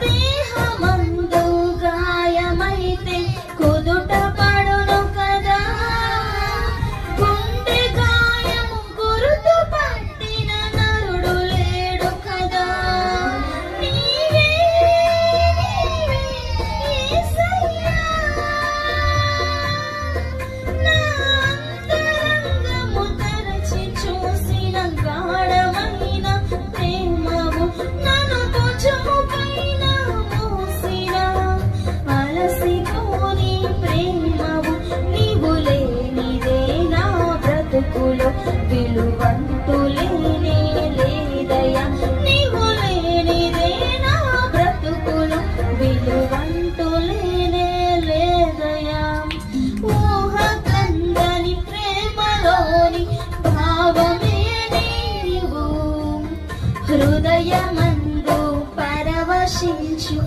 దేహమందు గాయమైతే కుదుట పడును కదా, గుండె గాయము గురుతు పట్టిన నరుడు లేడు కదా. నీవే యేసయ్యా, నా అంతరంగము తెరచి చూసిన గాఢమైన ప్రేమవు, నన్ను భుజముపైన మోసిన అలసిపోని ప్రేమవు. నీవు లేనిదే నా బ్రతుకులో విలువంటూ లేనే లేదయ్యా, నీవు లేనిదే నా బ్రతుకులో విలువంటూ లేనే లేదయ్యా. ఊహ కందని ప్రేమలోని భావమే నీవు, హృదయమందు పరవశించు